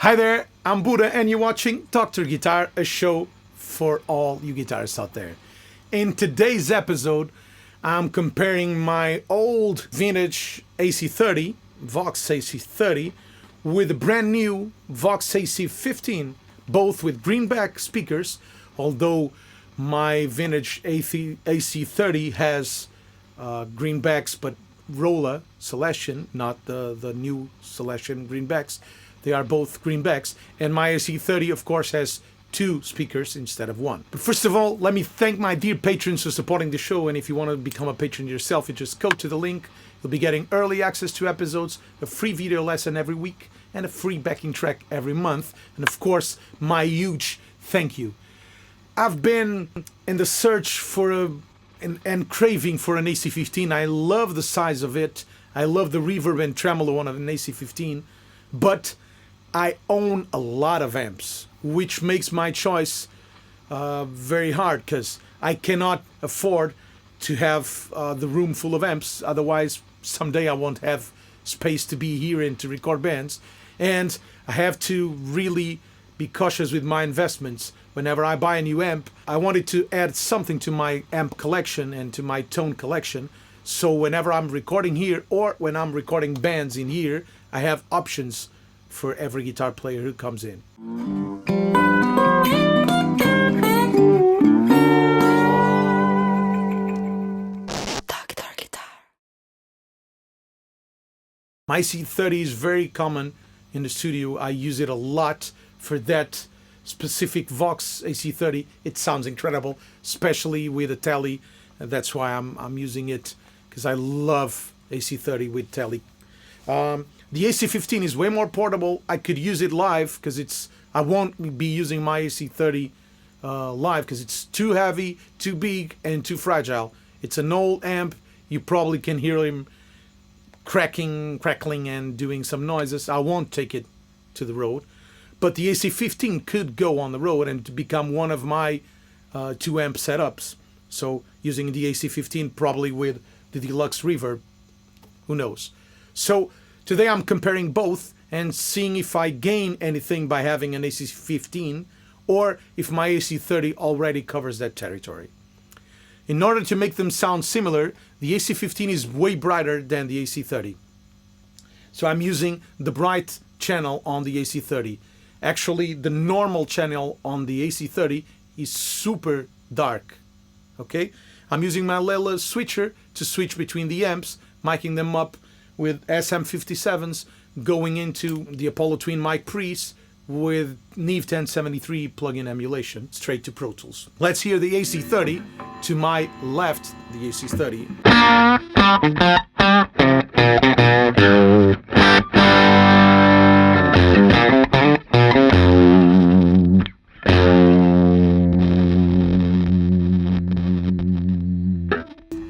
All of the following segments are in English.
Hi there, I'm Budda and you're watching Dr. Guitar, a show for all you guitarists out there. In today's episode, I'm comparing my old vintage AC30, Vox AC30, with a brand new Vox AC15, both with greenback speakers, although my vintage AC30 has greenbacks, but Rolla Celestion, not the new Celestion greenbacks. They are both greenbacks, and my AC30, of course, has two speakers instead of one. But first of all, let me thank my dear patrons for supporting the show, and if you want to become a patron yourself, you just go to the link. You'll be getting early access to episodes, a free video lesson every week, and a free backing track every month, and of course, my huge thank you. I've been in the search for and craving for an AC15. I love the size of it. I love the reverb and tremolo on an AC15, but I own a lot of amps, which makes my choice very hard because I cannot afford to have the room full of amps. Otherwise, someday I won't have space to be here and to record bands. And I have to really be cautious with my investments. Whenever I buy a new amp, I wanted to add something to my amp collection and to my tone collection. So whenever I'm recording here or when I'm recording bands in here, I have options for every guitar player who comes in. My AC30 is very common in the studio. I use it a lot for that specific Vox AC30. It sounds incredible, especially with a telly. That's why I'm using it, because I love AC30 with telly. The AC15 is way more portable. I could use it live because I won't be using my AC30 live because it's too heavy, too big, and too fragile. It's an old amp. You probably can hear him crackling, and doing some noises. I won't take it to the road. But the AC15 could go on the road and become one of my 2 amp setups. So using the AC15 probably with the deluxe reverb, who knows. So today I'm comparing both and seeing if I gain anything by having an AC15 or if my AC30 already covers that territory. In order to make them sound similar, the AC15 is way brighter than the AC30. So I'm using the bright channel on the AC30. Actually, the normal channel on the AC30 is super dark. Okay? I'm using my Lela switcher to switch between the amps, miking them up with SM57s, going into the Apollo Twin mic pre's with Neve 1073 plugin emulation, straight to Pro Tools. Let's hear the AC30. To my left, the AC30.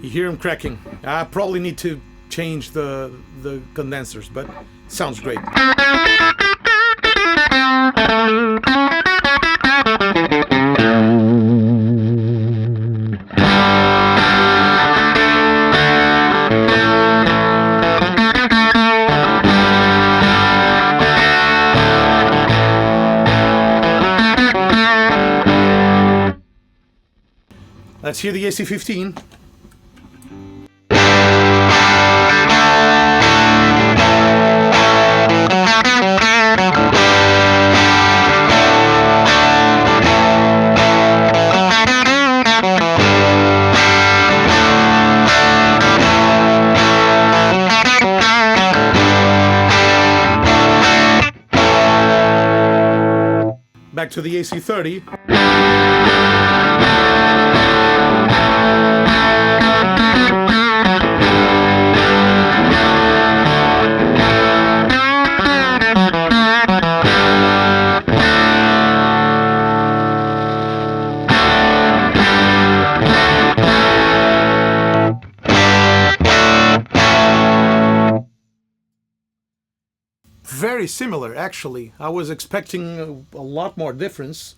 You hear him cracking. I probably need to change the condensers, but it sounds great. Let's hear the AC15. Back to the AC30. Very similar, actually. I was expecting a lot more difference.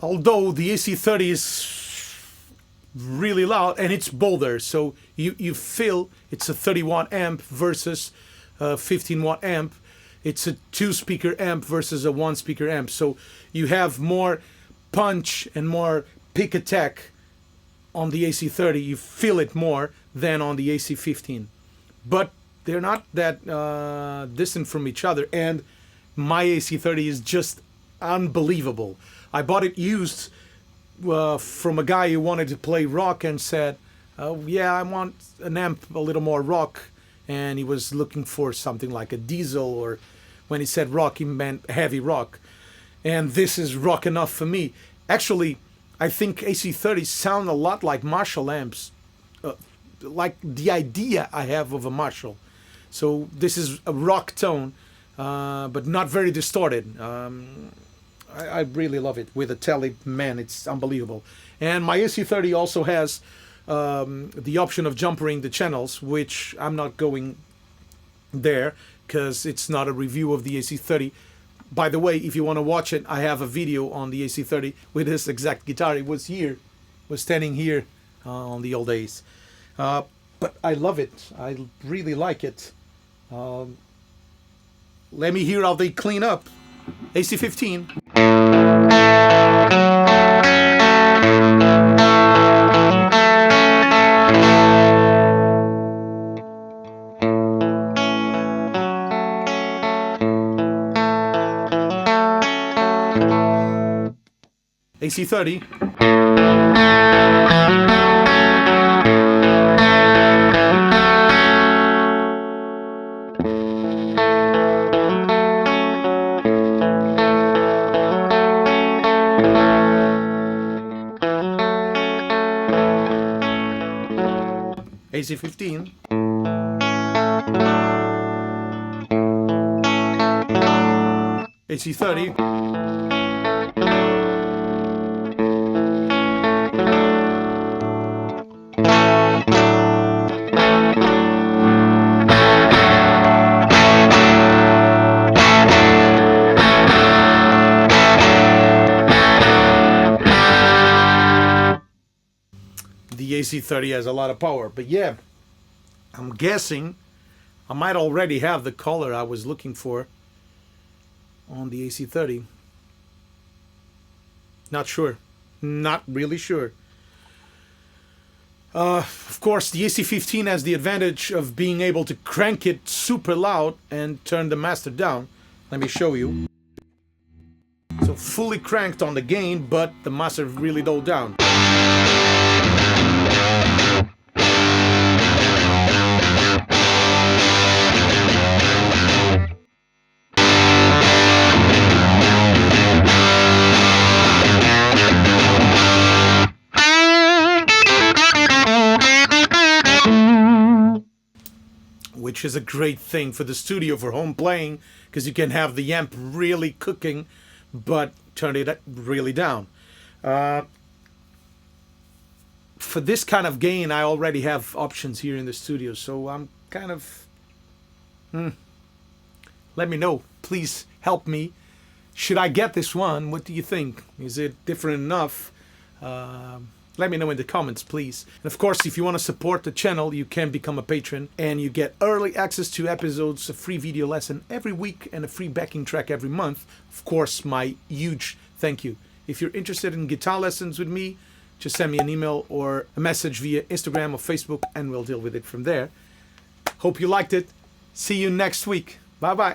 Although the AC30 is really loud and it's bolder, so you feel it's a 30 watt amp versus a 15 watt amp. it's a 2-speaker amp versus a 1-speaker amp. So you have more punch and more pick attack on the AC30. You feel it more than on the AC15. But they're not that distant from each other. And my AC30 is just unbelievable. I bought it used from a guy who wanted to play rock and said, yeah, I want an amp a little more rock. And he was looking for something like a diesel, or when he said rock, he meant heavy rock. And this is rock enough for me. Actually, I think AC30s sound a lot like Marshall amps, like the idea I have of a Marshall. So this is a rock tone, but not very distorted. I really love it with a tele, man, it's unbelievable. And my AC30 also has the option of jumpering the channels, which I'm not going there because it's not a review of the AC30. By the way, if you want to watch it, I have a video on the AC30 with this exact guitar. It was standing here on the old days. But I love it. I really like it. Let me hear how they clean up. AC15. AC30. AC15. AC30. The AC30 has a lot of power, but yeah, I'm guessing I might already have the color I was looking for on the AC30. Not sure. Not really sure. Of course, the AC15 has the advantage of being able to crank it super loud and turn the master down. Let me show you. So fully cranked on the gain, but the master really low down. Which is a great thing for the studio, for home playing, because you can have the amp really cooking, but turn it really down. For this kind of gain, I already have options here in the studio, so I'm kind of... Let me know. Please help me. Should I get this one? What do you think? Is it different enough? Let me know in the comments, please. And of course, if you want to support the channel, you can become a patron and you get early access to episodes, a free video lesson every week, and a free backing track every month. Of course, my huge thank you. If you're interested in guitar lessons with me, just send me an email or a message via Instagram or Facebook, and we'll deal with it from there. Hope you liked it. See you next week. Bye-bye.